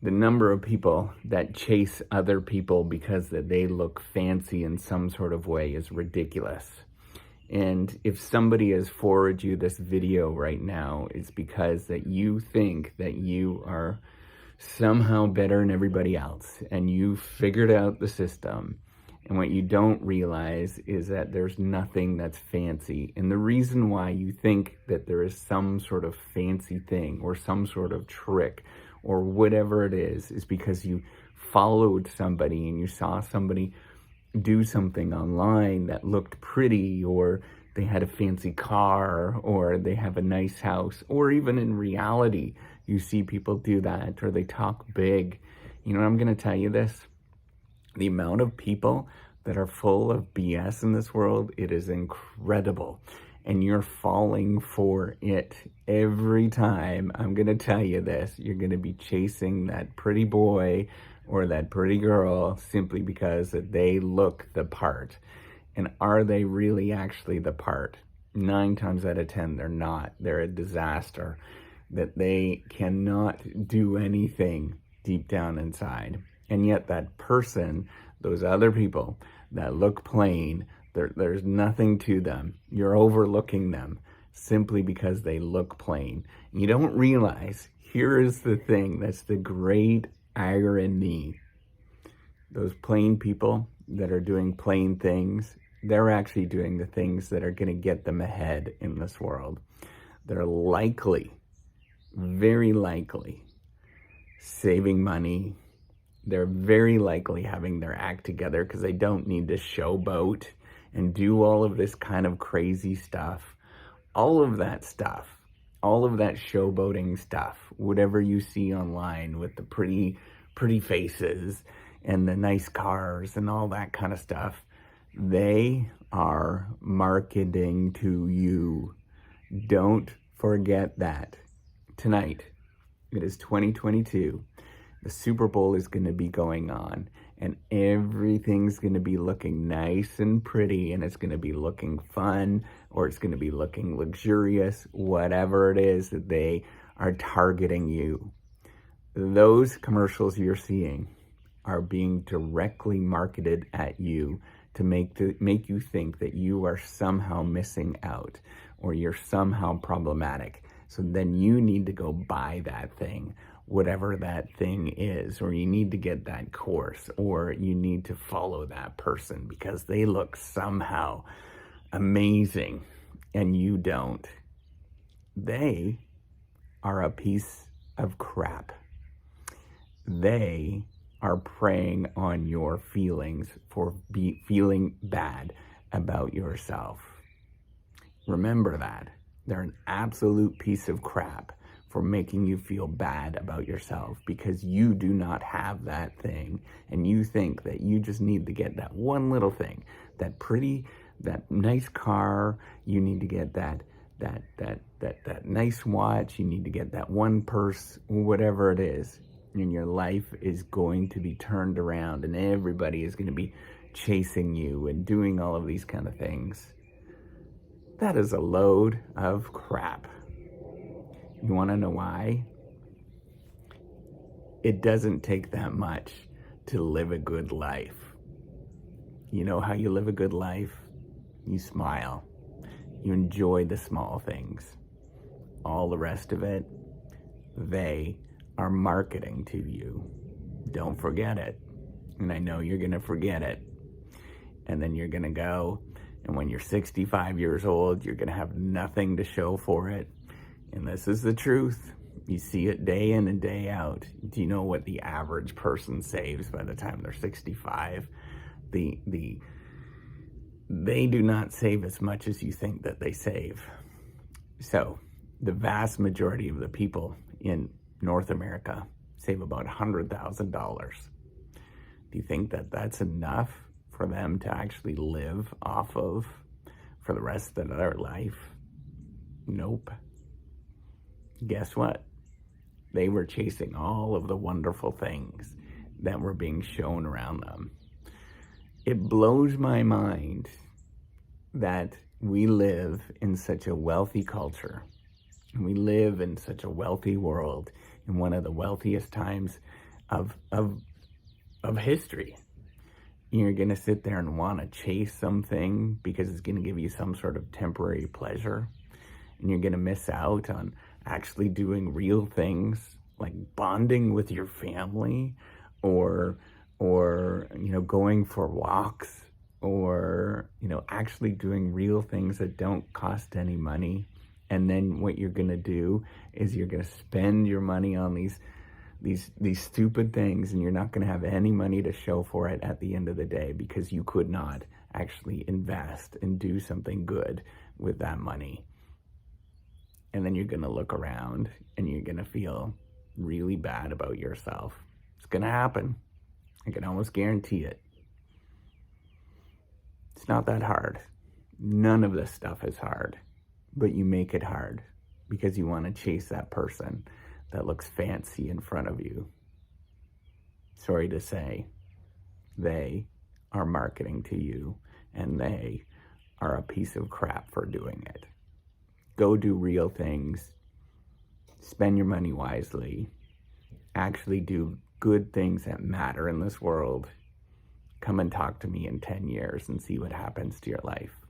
The number of people that chase other people because that they look fancy in some sort of way is ridiculous. And if somebody has forwarded you this video right now, it's because that you think that you are somehow better than everybody else and you figured out the system. And what you don't realize is that there's nothing that's fancy. And the reason why you think that there is some sort of fancy thing or some sort of trick or whatever it is because you followed somebody and you saw somebody do something online that looked pretty, or they had a fancy car, or they have a nice house, or even in reality, you see people do that, or they talk big. You know, I'm going to tell you this. The amount of people that are full of BS in this world, it is incredible. And you're falling for it every time. I'm going to tell you this. You're going to be chasing that pretty boy or that pretty girl simply because they look the part. And are they really actually the part? 9 times out of 10, they're not. They're a disaster. That they cannot do anything deep down inside. And yet that person, those other people that look plain, there's nothing to them. You're overlooking them simply because they look plain. You don't realize, here is the thing, that's the great irony. Those plain people that are doing plain things, they're actually doing the things that are going to get them ahead in this world. They're likely, very likely, saving money. They're very likely having their act together because they don't need to showboat and do all of this kind of crazy stuff. All of that stuff, all of that showboating stuff, whatever you see online with the pretty faces and the nice cars and all that kind of stuff, they are marketing to you. Don't forget that. Tonight, it is 2022. The Super Bowl is going to be going on, and everything's going to be looking nice and pretty, and it's going to be looking fun, or it's going to be looking luxurious, whatever it is that they are targeting you. Those commercials you're seeing are being directly marketed at you to make you think that you are somehow missing out or you're somehow problematic. So then you need to go buy that thing, whatever that thing is, or you need to get that course, or you need to follow that person because they look somehow amazing and you don't. They are a piece of crap. They are preying on your feelings for feeling bad about yourself. Remember that. They're an absolute piece of crap for making you feel bad about yourself because you do not have that thing and you think that you just need to get that one little thing, that nice car, you need to get that nice watch, you need to get that one purse, whatever it is, and your life is going to be turned around and everybody is going to be chasing you and doing all of these kind of things. That is a load of crap. You want to know why? It doesn't take that much to live a good life. You know how you live a good life? You smile. You enjoy the small things. All the rest of it, they are marketing to you. Don't forget it. And I know you're going to forget it. And then you're going to go, and when you're 65 years old, you're going to have nothing to show for it. And this is the truth. You see it day in and day out. Do you know what the average person saves by the time they're 65? They do not save as much as you think that they save. So the vast majority of the people in North America save about $100,000. Do you think that that's enough for them to actually live off of for the rest of their life? Nope. Guess what? They were chasing all of the wonderful things that were being shown around them. It blows my mind that we live in such a wealthy culture. And we live in such a wealthy world, in one of the wealthiest times of history. You're going to sit there and want to chase something because it's going to give you some sort of temporary pleasure. And you're going to miss out on actually doing real things like bonding with your family or going for walks or, actually doing real things that don't cost any money. And then what you're going to do is you're going to spend your money on these stupid things, and you're not going to have any money to show for it at the end of the day because you could not actually invest and do something good with that money. And then you're going to look around and you're going to feel really bad about yourself. It's going to happen. I can almost guarantee it. It's not that hard. None of this stuff is hard, but you make it hard because you want to chase that person that looks fancy in front of you. Sorry to say, they are marketing to you, and they are a piece of crap for doing it. Go do real things. Spend your money wisely. Actually do good things that matter in this world. Come and talk to me in 10 years and see what happens to your life.